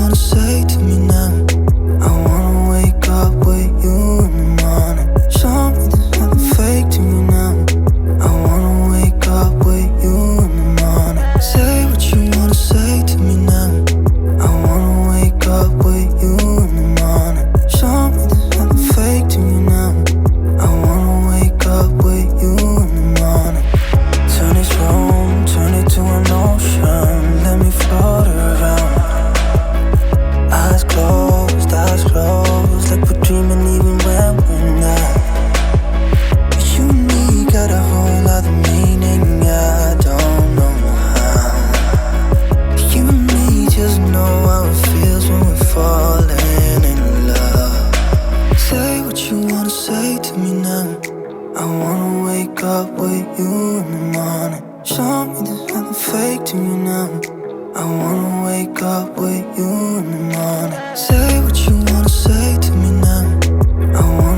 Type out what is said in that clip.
wanna say to me now. I wanna wake up with you in the morning. Show me there's nothing fake to me now. I wanna wake up with you in the morning. Say what you wanna say to me now. I wanna wake up with you in the morning. Show me there's nothing fake to me now. I wanna wake up with you in the morning. Turn this room, turn it to an ocean. Let me float around. Eyes closed, like we're dreaming even when we're not. You and me got a whole other meaning, I don't know how. You and me just know how it feels when we're falling in love. Say what you wanna say to me now. I wanna wake up with you in the morning. Show me there's nothing fake to me now. I wanna wake up with you in the morning. Say what you wanna say to me now. I wanna